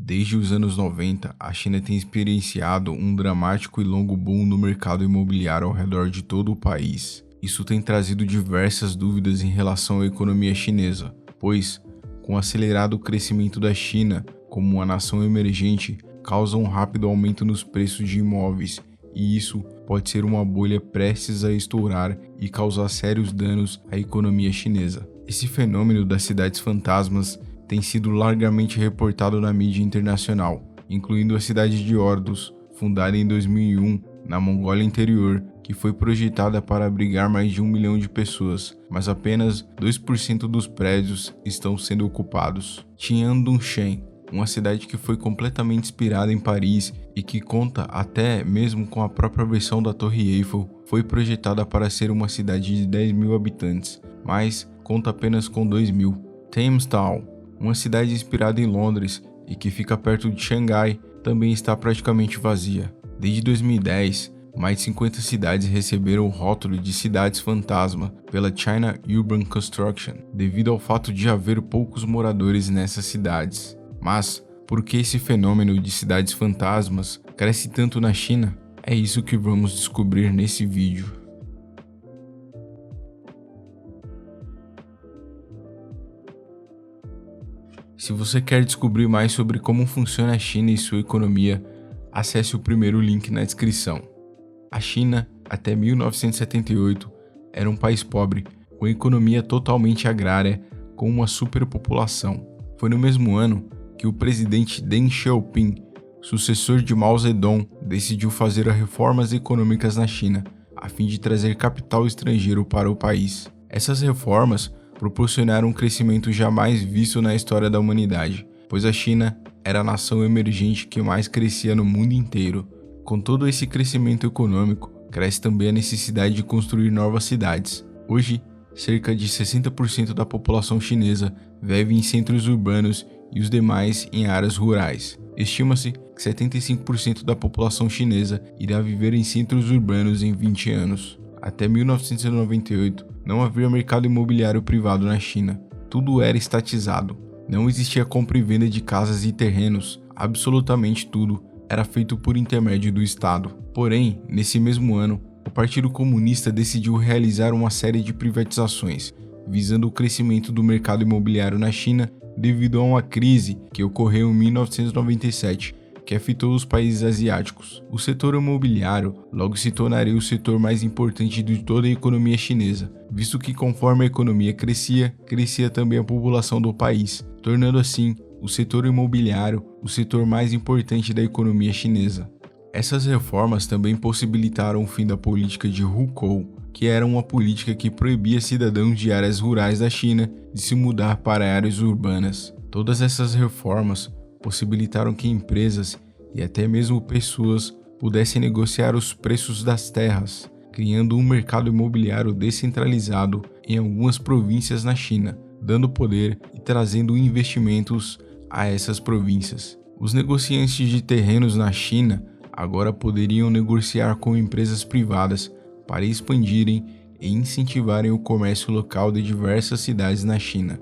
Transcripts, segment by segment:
Desde os anos 90, a China tem experienciado um dramático e longo boom no mercado imobiliário ao redor de todo o país. Isso tem trazido diversas dúvidas em relação à economia chinesa, pois, com o acelerado crescimento da China como uma nação emergente, causa um rápido aumento nos preços de imóveis, e isso pode ser uma bolha prestes a estourar e causar sérios danos à economia chinesa. Esse fenômeno das cidades fantasmas tem sido largamente reportado na mídia internacional, incluindo a cidade de Ordos, fundada em 2001 na Mongólia Interior, que foi projetada para abrigar mais de 1 milhão de pessoas, mas apenas 2% dos prédios estão sendo ocupados. Tiandunshen, uma cidade que foi completamente inspirada em Paris e que conta até mesmo com a própria versão da Torre Eiffel, foi projetada para ser uma cidade de 10 mil habitantes, mas conta apenas com 2 mil. Thames Town, uma cidade inspirada em Londres e que fica perto de Xangai, também está praticamente vazia. Desde 2010, mais de 50 cidades receberam o rótulo de cidades fantasma pela China Urban Construction, devido ao fato de haver poucos moradores nessas cidades. Mas, por que esse fenômeno de cidades fantasmas cresce tanto na China? É isso que vamos descobrir nesse vídeo. Se você quer descobrir mais sobre como funciona a China e sua economia, acesse o primeiro link na descrição. A China, até 1978, era um país pobre, com economia totalmente agrária, com uma superpopulação. Foi no mesmo ano que o presidente Deng Xiaoping, sucessor de Mao Zedong, decidiu fazer reformas econômicas na China, a fim de trazer capital estrangeiro para o país. Essas reformas proporcionaram um crescimento jamais visto na história da humanidade, pois a China era a nação emergente que mais crescia no mundo inteiro. Com todo esse crescimento econômico, cresce também a necessidade de construir novas cidades. Hoje, cerca de 60% da população chinesa vive em centros urbanos e os demais em áreas rurais. Estima-se que 75% da população chinesa irá viver em centros urbanos em 20 anos. Até 1998, não havia mercado imobiliário privado na China. Tudo era estatizado. Não existia compra e venda de casas e terrenos. Absolutamente tudo era feito por intermédio do Estado. Porém, nesse mesmo ano, o Partido Comunista decidiu realizar uma série de privatizações, visando o crescimento do mercado imobiliário na China devido a uma crise que ocorreu em 1997, que afetou os países asiáticos. O setor imobiliário logo se tornaria o setor mais importante de toda a economia chinesa, visto que conforme a economia crescia, crescia também a população do país, tornando assim o setor imobiliário o setor mais importante da economia chinesa. Essas reformas também possibilitaram o fim da política de Hukou, que era uma política que proibia cidadãos de áreas rurais da China de se mudar para áreas urbanas. Todas essas reformas possibilitaram que empresas e até mesmo pessoas pudessem negociar os preços das terras, criando um mercado imobiliário descentralizado em algumas províncias na China, dando poder e trazendo investimentos a essas províncias. Os negociantes de terrenos na China agora poderiam negociar com empresas privadas para expandirem e incentivarem o comércio local de diversas cidades na China.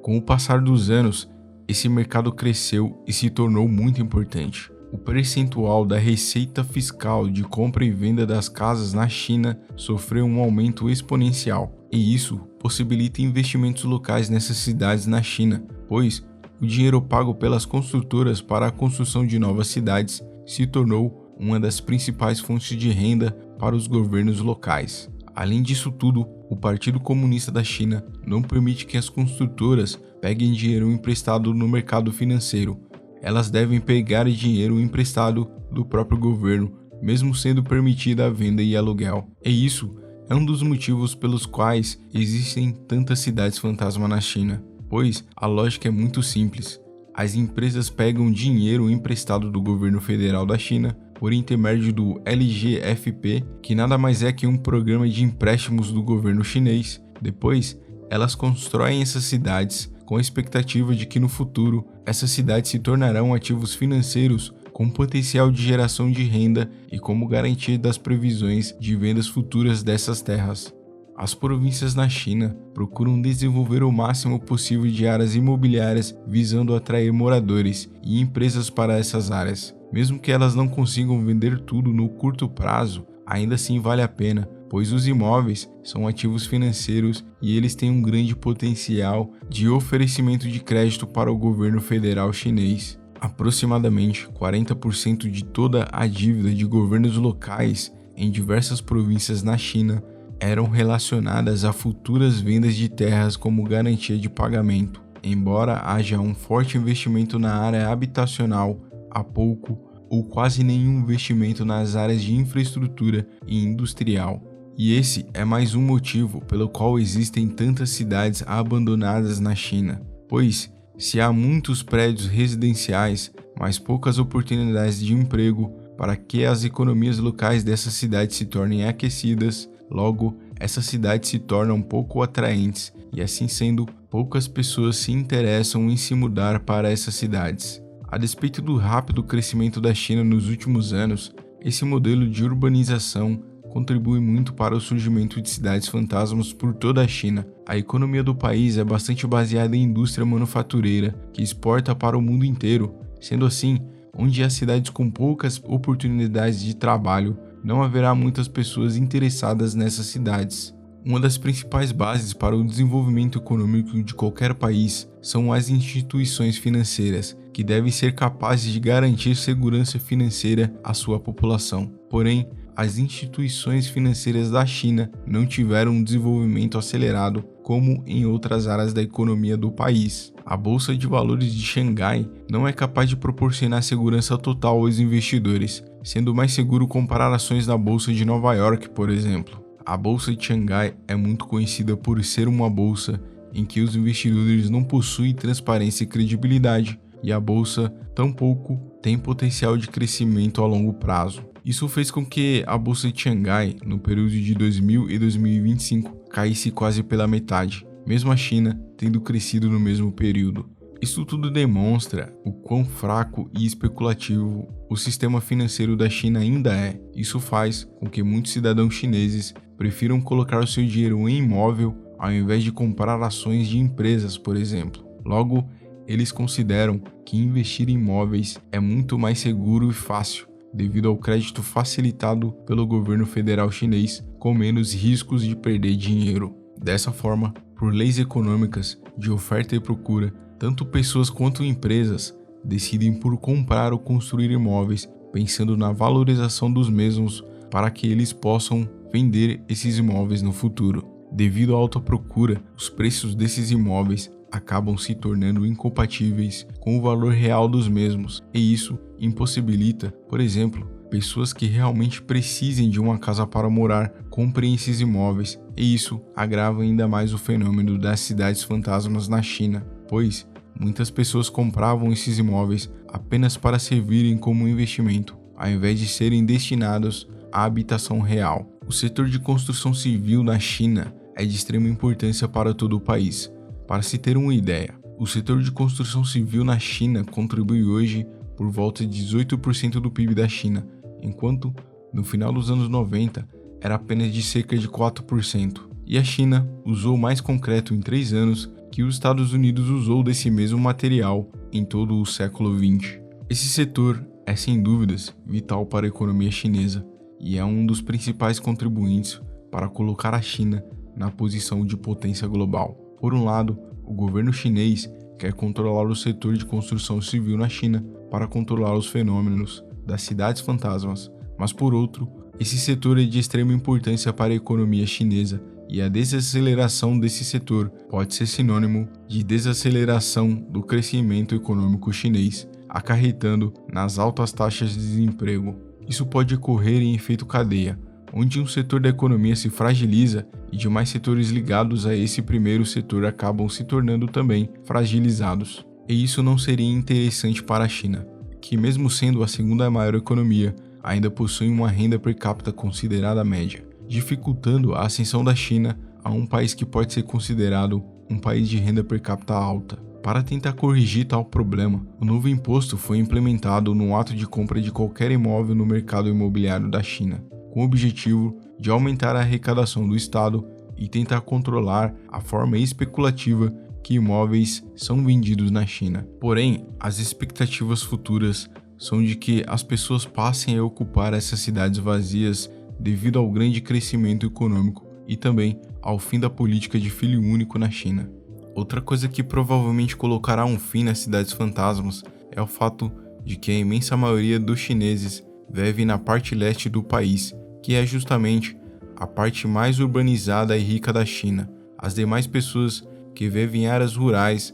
Com o passar dos anos, esse mercado cresceu e se tornou muito importante. O percentual da receita fiscal de compra e venda das casas na China sofreu um aumento exponencial, e isso possibilita investimentos locais nessas cidades na China, pois o dinheiro pago pelas construtoras para a construção de novas cidades se tornou uma das principais fontes de renda para os governos locais. Além disso tudo, o Partido Comunista da China não permite que as construtoras peguem dinheiro emprestado no mercado financeiro. Elas devem pegar dinheiro emprestado do próprio governo, mesmo sendo permitida a venda e aluguel. E isso é um dos motivos pelos quais existem tantas cidades fantasma na China, pois a lógica é muito simples. As empresas pegam dinheiro emprestado do governo federal da China por intermédio do LGFP, que nada mais é que um programa de empréstimos do governo chinês. Depois, elas constroem essas cidades com a expectativa de que no futuro essas cidades se tornarão ativos financeiros com potencial de geração de renda e como garantia das previsões de vendas futuras dessas terras. As províncias na China procuram desenvolver o máximo possível de áreas imobiliárias visando atrair moradores e empresas para essas áreas. Mesmo que elas não consigam vender tudo no curto prazo, ainda assim vale a pena, pois os imóveis são ativos financeiros e eles têm um grande potencial de oferecimento de crédito para o governo federal chinês. Aproximadamente 40% de toda a dívida de governos locais em diversas províncias na China eram relacionadas a futuras vendas de terras como garantia de pagamento. Embora haja um forte investimento na área habitacional, há pouco ou quase nenhum investimento nas áreas de infraestrutura e industrial. E esse é mais um motivo pelo qual existem tantas cidades abandonadas na China, pois se há muitos prédios residenciais, mas poucas oportunidades de emprego para que as economias locais dessas cidades se tornem aquecidas, logo essas cidades se tornam pouco atraentes e, assim sendo, poucas pessoas se interessam em se mudar para essas cidades. A despeito do rápido crescimento da China nos últimos anos, esse modelo de urbanização contribui muito para o surgimento de cidades fantasmas por toda a China. A economia do país é bastante baseada em indústria manufatureira, que exporta para o mundo inteiro. Sendo assim, onde há cidades com poucas oportunidades de trabalho, não haverá muitas pessoas interessadas nessas cidades. Uma das principais bases para o desenvolvimento econômico de qualquer país são as instituições financeiras, que devem ser capazes de garantir segurança financeira à sua população. Porém, as instituições financeiras da China não tiveram um desenvolvimento acelerado como em outras áreas da economia do país. A Bolsa de Valores de Xangai não é capaz de proporcionar segurança total aos investidores, sendo mais seguro comparar ações da Bolsa de Nova York, por exemplo. A Bolsa de Xangai é muito conhecida por ser uma bolsa em que os investidores não possuem transparência e credibilidade, e a bolsa tampouco tem potencial de crescimento a longo prazo. Isso fez com que a Bolsa de Xangai, no período de 2000 e 2025, caísse quase pela metade, mesmo a China tendo crescido no mesmo período. Isso tudo demonstra o quão fraco e especulativo o sistema financeiro da China ainda é. Isso faz com que muitos cidadãos chineses prefiram colocar o seu dinheiro em imóvel ao invés de comprar ações de empresas, por exemplo. Logo, eles consideram que investir em imóveis é muito mais seguro e fácil, devido ao crédito facilitado pelo governo federal chinês, com menos riscos de perder dinheiro. Dessa forma, por leis econômicas de oferta e procura, tanto pessoas quanto empresas decidem por comprar ou construir imóveis pensando na valorização dos mesmos para que eles possam vender esses imóveis no futuro. Devido à alta procura, os preços desses imóveis acabam se tornando incompatíveis com o valor real dos mesmos, e isso impossibilita, por exemplo, pessoas que realmente precisem de uma casa para morar comprem esses imóveis, e isso agrava ainda mais o fenômeno das cidades fantasmas na China, pois muitas pessoas compravam esses imóveis apenas para servirem como investimento, ao invés de serem destinados à habitação real. O setor de construção civil na China é de extrema importância para todo o país. Para se ter uma ideia, o setor de construção civil na China contribui hoje por volta de 18% do PIB da China, enquanto no final dos anos 90 era apenas de cerca de 4%. E a China usou mais concreto em 3 anos que os Estados Unidos usou desse mesmo material em todo o século XX. Esse setor é sem dúvidas vital para a economia chinesa e é um dos principais contribuintes para colocar a China na posição de potência global. Por um lado, o governo chinês quer controlar o setor de construção civil na China para controlar os fenômenos das cidades fantasmas, mas por outro, esse setor é de extrema importância para a economia chinesa e a desaceleração desse setor pode ser sinônimo de desaceleração do crescimento econômico chinês, acarretando nas altas taxas de desemprego. Isso pode ocorrer em efeito cadeia, onde um setor da economia se fragiliza e demais setores ligados a esse primeiro setor acabam se tornando também fragilizados. E isso não seria interessante para a China, que mesmo sendo a segunda maior economia, ainda possui uma renda per capita considerada média, dificultando a ascensão da China a um país que pode ser considerado um país de renda per capita alta. Para tentar corrigir tal problema, o novo imposto foi implementado no ato de compra de qualquer imóvel no mercado imobiliário da China, com o objetivo de aumentar a arrecadação do Estado e tentar controlar a forma especulativa que imóveis são vendidos na China. Porém, as expectativas futuras são de que as pessoas passem a ocupar essas cidades vazias devido ao grande crescimento econômico e também ao fim da política de filho único na China. Outra coisa que provavelmente colocará um fim nas cidades fantasmas é o fato de que a imensa maioria dos chineses vive na parte leste do país, que é justamente a parte mais urbanizada e rica da China. As demais pessoas que vivem em áreas rurais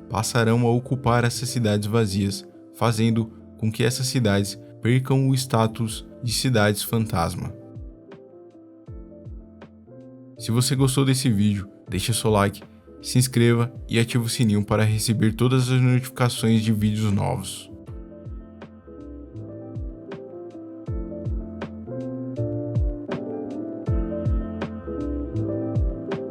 passarão a ocupar essas cidades vazias, fazendo com que essas cidades percam o status de cidades fantasma. Se você gostou desse vídeo, deixe seu like, se inscreva e ative o sininho para receber todas as notificações de vídeos novos.